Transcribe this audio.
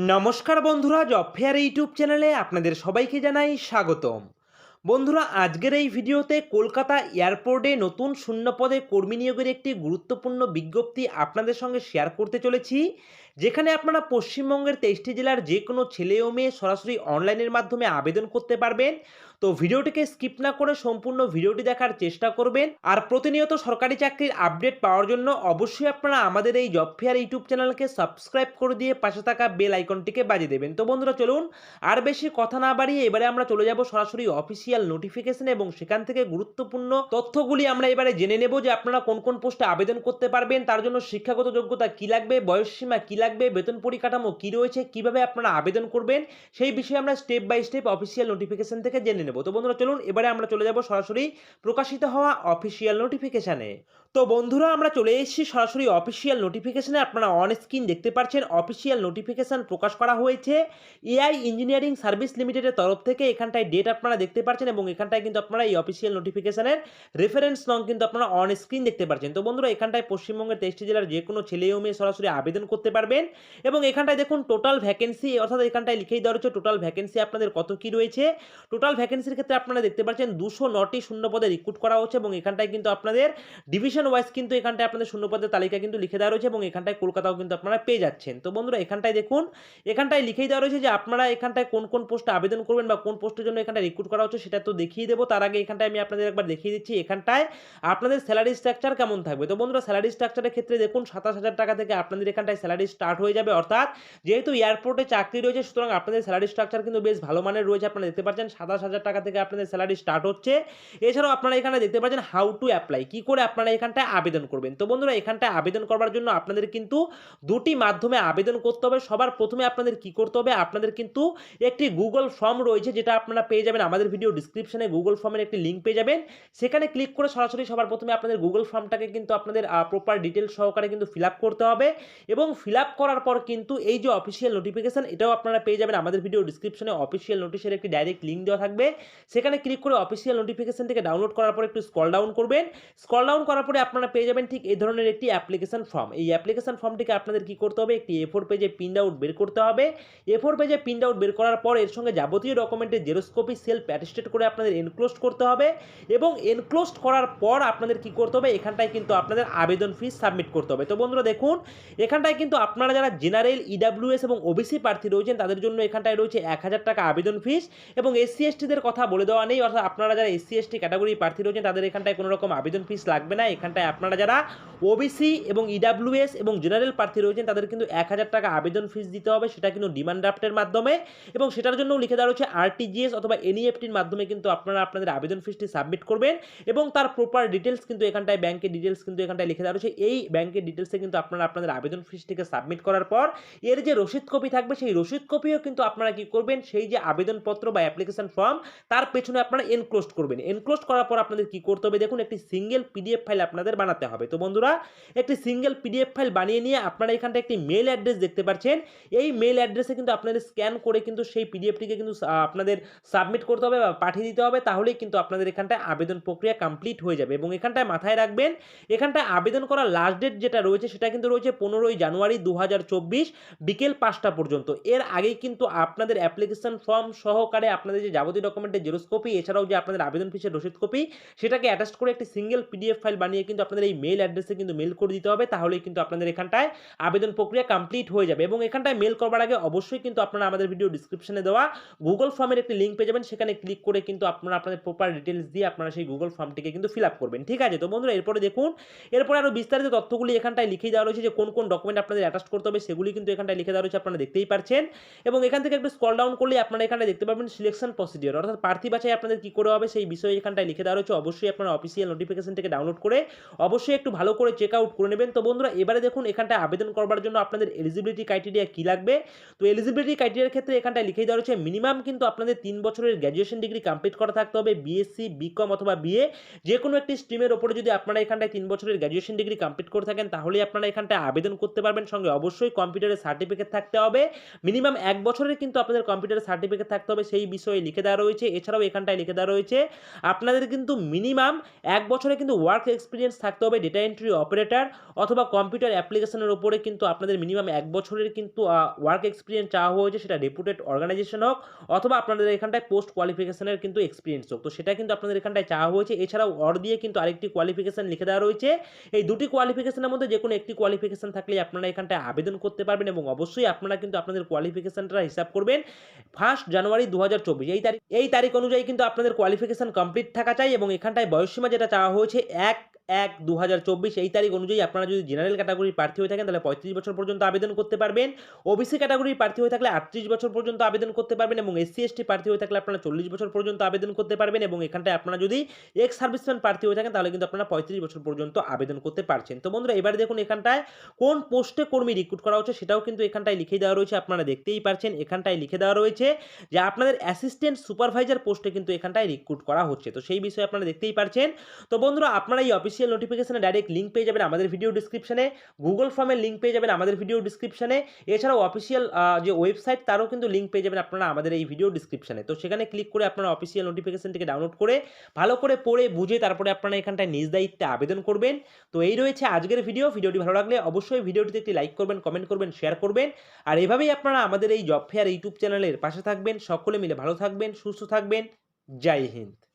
নমস্কার বন্ধুরা, job fair YouTube চ্যানেলে আপনাদের সবাইকে জানাই স্বাগতম। বন্ধুরা, আজকের এই ভিডিওতে কলকাতা এয়ারপোর্টে নতুন শূন্যপদে কর্মী নিয়োগের একটি গুরুত্বপূর্ণ বিজ্ঞপ্তি আপনাদের সঙ্গে শেয়ার করতে চলেছি, যেখানে আপনারা পশ্চিমবঙ্গের 23টি জেলার যে কোনো ছেলে ও মেয়ে সরাসরি অনলাইনের মাধ্যমে আবেদন করতে পারবেন। তো ভিডিওটিকে স্কিপ না করে সম্পূর্ণ ভিডিওটি দেখার চেষ্টা করবেন। আর প্রতিনিয়ত সরকারি চাকরির আপডেট পাওয়ার জন্য অবশ্যই আপনারা আমাদের এই জব ফেয়ার ইউটিউব চ্যানেলকে সাবস্ক্রাইব করে দিয়ে পাশে থাকা বেল আইকনটিকে বাজিয়ে দেবেন। তো বন্ধুরা, চলুন আর বেশি কথা না বাড়িয়ে এবারে আমরা চলে যাব সরাসরি অফিসিয়াল নোটিফিকেশন এবং সেখান থেকে গুরুত্বপূর্ণ তথ্যগুলি আমরা এবারে জেনে নেব যে আপনারা কোন কোন পোস্টে আবেদন করতে পারবেন, তার জন্য শিক্ষাগত যোগ্যতা কি লাগবে, বয়সসীমা কি লাগবে, বেতন পরিকাঠামো কি রয়েছে, কিভাবে আপনারা আবেদন করবেন, সেই বিষয়ে আমরা step by step official notification থেকে জেনে নেব। তো বন্ধুরা, চলুন এবারে আমরা চলে যাব সরাসরি প্রকাশিত হওয়া অফিসিয়াল নোটিফিকেশনে। তো বন্ধুরা, আমরা চলে এসেছি সরাসরি অফিসিয়াল নোটিফিকেশনে। আপনারা অন স্ক্রিন দেখতে পাচ্ছেন অফিসিয়াল নোটিফিকেশন প্রকাশ করা হয়েছে এআই ইঞ্জিনিয়ারিং সার্ভিস লিমিটেডের তরফ থেকে। এখানটায় ডেট আপনারা দেখতে পাচ্ছেন এবং এখানটায় কিন্তু আপনারা এই অফিসিয়াল নোটিফিকেশনের রেফারেন্স নং কিন্তু আপনারা অন স্ক্রিন দেখতে পাচ্ছেন। তো বন্ধুরা, এখানটায় পশ্চিমবঙ্গের 23টি জেলার যে কোনো ছেলে ও মেয়ে সরাসরি আবেদন করতে পারবেন এবং এখানটায় দেখুন টোটাল ভ্যাকেন্সি, অর্থাৎ এখানটায় লিখেই দেওয়া রয়েছে টোটাল ভ্যাকেন্সি আপনাদের কত কি রয়েছে। টোটাল ভ্যাকেন্সির ক্ষেত্রে আপনারা দেখতে পাচ্ছেন 209টি শূন্য পদে রিক্রুট করা হচ্ছে এবং এখানটায় কিন্তু আপনাদের ডিভিশন ওয়াইজ কিন্তু এখানটায় আপনাদের শূন্য পদের তালিকা কিন্তু লিখে দেওয়া রয়েছে এবং এখানটায় কলকাতাও কিন্তু আপনারা পেয়ে যাচ্ছেন। তো বন্ধুরা, এখানটায় দেখুন এখানটায় লিখেই দেওয়া রয়েছে যে আপনারা এখানটায় কোন কোন পোস্টে আবেদন করবেন বা কোন পোস্টের জন্য এখানটায় রিক্রুট করা হচ্ছে সেটা তো দেখিয়ে দেবো। তার আগে এখানটায় আমি আপনাদের একবার দেখিয়ে দিচ্ছি এখানটায় আপনাদের স্যালারি স্ট্রাকচার কেমন থাকবে। তো বন্ধুরা, স্যালারি স্ট্রাকচারের ক্ষেত্রে দেখুন 27,000 টাকা থেকে আপনাদের এখানটায় স্যালারি স্টার্ট হয়ে যাবে, অর্থাৎ যেহেতু এয়ারপোর্টে চাকরি রয়েছে সুতরাং আপনাদের স্যালারি স্ট্রাকচার কিন্তু বেশ ভালো মানের রয়েছে। আপনারা দেখতে পাচ্ছেন 27,000 টাকা থেকে আপনাদের স্যালারি স্টার্ট হচ্ছে। এছাড়াও আপনারা এখানে দেখতে পাচ্ছেন হাউ টু অ্যাপ্লাই, কি করে আপনারা এখানটায় আবেদন করবেন। তো বন্ধুরা, এখানটায় আবেদন করবার জন্য আপনাদের কিন্তু দুটি মাধ্যমে আবেদন করতে হবে। সবার প্রথমে আপনাদের কি করতে হবে, আপনাদের কিন্তু একটি গুগল ফর্ম রয়েছে যেটা আপনারা পেয়ে যাবেন আমাদের ভিডিও ডিসক্রিপশনে। গুগল ফর্মের একটি লিঙ্ক পেয়ে যাবেন, সেখানে ক্লিক করে সরাসরি সবার প্রথমে আপনাদের গুগল ফর্মটাকে কিন্তু আপনাদের প্রপার ডিটেলস সহকারে কিন্তু ফিল আপ করতে হবে এবং ফিল আপ করার পর কিন্তু এই যে অফিসিয়াল নোটিফিকেশন এটাও আপনারা পেয়ে যাবেন আমাদের ভিডিও ডিসক্রিপশনে। অফিসিয়াল নোটিশের একটি ডাইরেক্ট লিঙ্ক দেওয়া থাকবে, সেখানে ক্লিক করে অফিসিয়াল নোটিফিকেশন থেকে ডাউনলোড করার পর একটু স্ক্রল ডাউন করবেন। স্ক্রল ডাউন করার পরে আপনারা পেয়ে যাবেন ঠিক এই ধরনের একটি অ্যাপ্লিকেশন ফর্ম। এই অ্যাপ্লিকেশন ফর্মটিকে আপনাদের কি করতে হবে, একটি A4 পেজে প্রিন্ট আউট বের করতে হবে। A4 পেজে প্রিন্ট আউট বের করার পর এর সঙ্গে যাবতীয় ডকুমেন্টের জেরক্স কপি সেলফ অ্যাটেস্টেড করে আপনাদের এনক্লোজড করতে হবে এবং এনক্লোজড করার পর আপনাদের কি করতে হবে, এখানটায় কিন্তু আপনাদের আবেদন ফি সাবমিট করতে হবে। তো বন্ধুরা দেখুন, এখানটায় কিন্তু আপনারা যারা জেনারেল, ইডাব্লিউএস এবং ওবিসি প্রার্থী রয়েছেন তাদের জন্য এখানটায় রয়েছে 1,000 টাকা আবেদন ফিস এবং এসসি এসটিদের কথা বলে দেওয়া নেই, অর্থাৎ আপনারা যারা এসসি এসটি ক্যাটাগরি প্রার্থী রয়েছেন তাদের এখানটায় কোনো রকম আবেদন ফিস লাগবে না। এখানটায় আপনারা যারা ওবিসি এবং ইডাব্লিউএস এবং জেনারেল প্রার্থী রয়েছেন তাদের কিন্তু 1,000 টাকা আবেদন ফিস দিতে হবে, সেটা কিন্তু ডিমান্ড ড্রাফটের মাধ্যমে এবং সেটার জন্য লিখে দেওয়া রয়েছে আরটিজিএস অথবা এনইএফটির মাধ্যমে কিন্তু আপনারা আপনাদের আবেদন ফিসটি সাবমিট করবেন এবং তার প্রপার ডিটেলস কিন্তু এখানটায় ব্যাংকের ডিটেলস কিন্তু এখানটায় লিখে দেওয়া রয়েছে। এই ব্যাংকের ডিটেলসে কিন্তু আপনারা আপনাদের আবেদন ফিসটিকে সাবমিট করার পর এর যে রসিদ কপি থাকবে সেই রসিদ কপিও কিন্তু আপনারা কি করবেন, সেই যে আবেদনপত্র বা অ্যাপ্লিকেশন ফর্ম তার পেছনে আপনারা এনক্লোজড করবেন। এনক্লোজড করার পর আপনাদের কি করতে হবে, দেখুন একটি সিঙ্গেল পিডিএফ ফাইল আপনাদের বানাতে হবে। তো বন্ধুরা, একটি সিঙ্গেল পিডিএফ ফাইল বানিয়ে নিয়ে আপনারা এখানটা একটি মেল অ্যাড্রেস দেখতে পাচ্ছেন, এই মেল অ্যাড্রেসে কিন্তু আপনাদের স্ক্যান করে কিন্তু সেই পিডিএফটিকে কিন্তু আপনাদের সাবমিট করতে হবে বা পাঠিয়ে দিতে হবে, তাহলেই কিন্তু আপনাদের এখানটায় আবেদন প্রক্রিয়া কমপ্লিট হয়ে যাবে। এবং এখানটায় মাথায় রাখবেন, এখানটায় আবেদন করার লাস্ট ডেট যেটা রয়েছে সেটা কিন্তু রয়েছে 15ই জানুয়ারি 2024 বিকেল 5টা পর্যন্ত। এর আগেই কিন্তু আপনাদের অ্যাপ্লিকেশন ফর্ম সহকারে আপনাদের যে যাবতীয় ডকুমেন্টের জেরক্স কপি এছাড়াও যে আপনাদের আবেদন ফিসের রসিদ কপি সেটাকে অ্যাটাচ করে একটি সিঙ্গেল পিডিএফ ফাইল বানিয়ে কিন্তু আপনাদের এই মেল অ্যাড্রেসে কিন্তু মেল করে দিতে হবে, তাহলেই কিন্তু আপনাদের এখানটায় আবেদন প্রক্রিয়া কমপ্লিট হয়ে যাবে। এবং এখানটায় মেল করবার আগে অবশ্যই কিন্তু আপনারা আমাদের ভিডিও ডিসক্রিপশনে দেওয়া গুগল ফর্মের একটি লিঙ্ক পেয়ে যাবেন, সেখানে ক্লিক করে কিন্তু আপনারা আপনাদের প্রপার ডিটেলস দিয়ে আপনারা সেই গুগল ফর্মটিকে কিন্তু ফিল আপ করবেন। ঠিক আছে? তো বন্ধুরা, এরপরে দেখুন, এরপরে আরও বিস্তারিত তথ্যগুলি এখানটায় লিখে দেওয়া রয়েছে যে কোন কোন ডকুমেন্ট আপনাদের অ্যাটাচ করতে হবে সেগুলি কিন্তু এখানটায় লিখে দেওয়া রয়েছে, আপনারা দেখতেই পাচ্ছেন। এবং এখান থেকে একটু স্ক্রল ডাউন করলে আপনারা এখানে দেখতে পাবেন সিলেকশন প্রসিডিওর, অর্থাৎ প্রার্থী বাছাই আপনাদের কি করে হবে সেই বিষয়ে এখানটায় লিখে দেওয়া রয়েছে। অবশ্যই আপনারা অফিসিয়াল নোটিফিকেশন থেকে ডাউনলোড করে অবশ্যই একটু ভালো করে চেক আউট করে নেবেন। তো বন্ধুরা, এবারে দেখুন এখানটায় আবেদন করবার জন্য আপনাদের এলিজিবিলিটি ক্রাইটেরিয়া কি লাগবে। তো এলিজিবিলিটি ক্রাইটেরিয়ার ক্ষেত্রে এখানটায় লিখে দেওয়া রয়েছে মিনিমাম কিন্তু আপনাদের 3 বছরের গ্র্যাজুয়েশন ডিগ্রি কমপ্লিট করা থাকতে হবে, বিএসসি, বিকম অথবা বিএ যে কোনো একটি স্ট্রিমের ওপরে যদি আপনারা এখানটায় 3 বছরের গ্র্যাজুয়েশন ডিগ্রি কমপ্লিট করে থাকেন তাহলেই আপনারা এখানটায় আবেদন করতে পারবেন। সঙ্গে অবশ্যই কম্পিউটারের সার্টিফিকেট থাকতে হবে, মিনিমাম 1 বছরের কিন্তু আপনাদের কম্পিউটারের সার্টিফিকেট থাকতে হবে, সেই বিষয়ে লিখে দেওয়া রয়েছে। রয়েছে। এছাড়াও এখানটায় লিখে দেওয়া রয়েছে আপনাদের কিন্তু মিনিমাম ১ বছরে কিন্তু ওয়ার্ক এক্সপেরিয়েন্স থাকতে হবে ডেটা এন্ট্রি অপারেটর অথবা কম্পিউটার অ্যাপ্লিকেশনের উপরে কিন্তু আপনাদের মিনিমাম ১ বছরের কিন্তু ওয়ার্ক এক্সপেরিয়েন্স চাওয়া হয়েছে, সেটা রেপুটেড অর্গানাইজেশন হোক অথবা আপনাদের এখানটায় পোস্ট কোয়ালিফিকেশনের কিন্তু এক্সপেরিয়েন্স হোক। তো সেটা কিন্তু আপনাদের এখানটায় চাওয়া হয়েছে। এছাড়াও দিয়ে কিন্তু আরেকটি কোয়ালিফিকেশন লিখে দেওয়া রয়েছে। এই দুটি কোয়ালিফিকেশনের মধ্যে যেকোনো একটি কোয়ালিফিকেশন থাকলেই আপনারা এখানটায় আবেদন করতে পারবেন এবং অবশ্যই আপনারা কিন্তু আপনাদের কোয়ালিফিকেশনটা হিসাব করবেন 1 জানুয়ারি 2024 এই তারিখ অনুযায়ী কিন্তু আপনাদের কোয়ালিফিকেশন কমপ্লিট থাকা চাই এবং এখানটায় বয়সসীমা যেটা চাওয়া হয়েছে ১/১/২০২৪ এই তারিখ অনুযায়ী আপনারা যদি জেনারেল ক্যাটাগরির প্রার্থী হয়ে থাকেন তাহলে ৩৫ বছর পর্যন্ত আবেদন করতে পারবেন। ওবিসি ক্যাটাগরির প্রার্থী হয়ে থাকলে ৩৮ বছর পর্যন্ত আবেদন করতে পারবেন এবং এসসি এসটি প্রার্থী হয়ে থাকলে আপনারা ৪০ বছর পর্যন্ত আবেদন করতে পারবেন এবং এখানটায় আপনারা যদি এক্স সার্ভিসম্যান প্রার্থী হয়ে থাকেন তাহলে কিন্তু আপনারা ৩৫ বছর পর্যন্ত আবেদন করতে পারছেন। তো বন্ধুরা এবারে দেখুন এখানটায় কোন পোস্টে কর্মী রিক্রুট করা হচ্ছে সেটাও কিন্তু এখানটায় লিখে দেওয়া রয়েছে, আপনারা দেখতেই পারছেন। এখানটায় লিখে দেওয়া রয়েছে যে আপনাদের অ্যাসিস্ট্যান্ট সুপারভাইজার পোস্টে কিন্তু এখানটায় রিক্রুট করা হচ্ছে। তো সেই বিষয়ে আপনারা দেখতেই পারছেন। তো বন্ধুরা আপনারা এই অফিসিয়াল নোটিফিকেশনে ডাইরেক্ট লিঙ্ক পেয়ে যাবেন আমাদের ভিডিও ডেসক্রিপশনে, গুগল ফর্মের লিঙ্ক পেয়ে যাবেন আমাদের ভিডিও ডেসক্রিপশনে, এছাড়াও অফিসিয়াল যে ওয়েবসাইট তারও কিন্তু লিঙ্ক পেয়ে যাবেন আপনারা আমাদের এই ভিডিও ডেসক্রিপশনে। তো সেখানে ক্লিক করে আপনারা অফিসিয়াল নোটিফিকেশনটিকে ডাউনলোড করে ভালো করে পড়ে বুঝে তারপরে আপনারা এখানটায় নিজ দায়িত্বে আবেদন করবেন। তো এই রয়েছে আজকের ভিডিওটি ভালো লাগলে অবশ্যই ভিডিওটিতে একটি লাইক করবেন, কমেন্ট করবেন, শেয়ার করবেন। আর এভাবেই আপনারা আমাদের এই জব ফেয়ার ইউটিউব চ্যানেলের পাশে থাকবেন। সকলে মিলে ভালো থাকবেন, সুস্থ থাকবেন। জয় হিন্দ।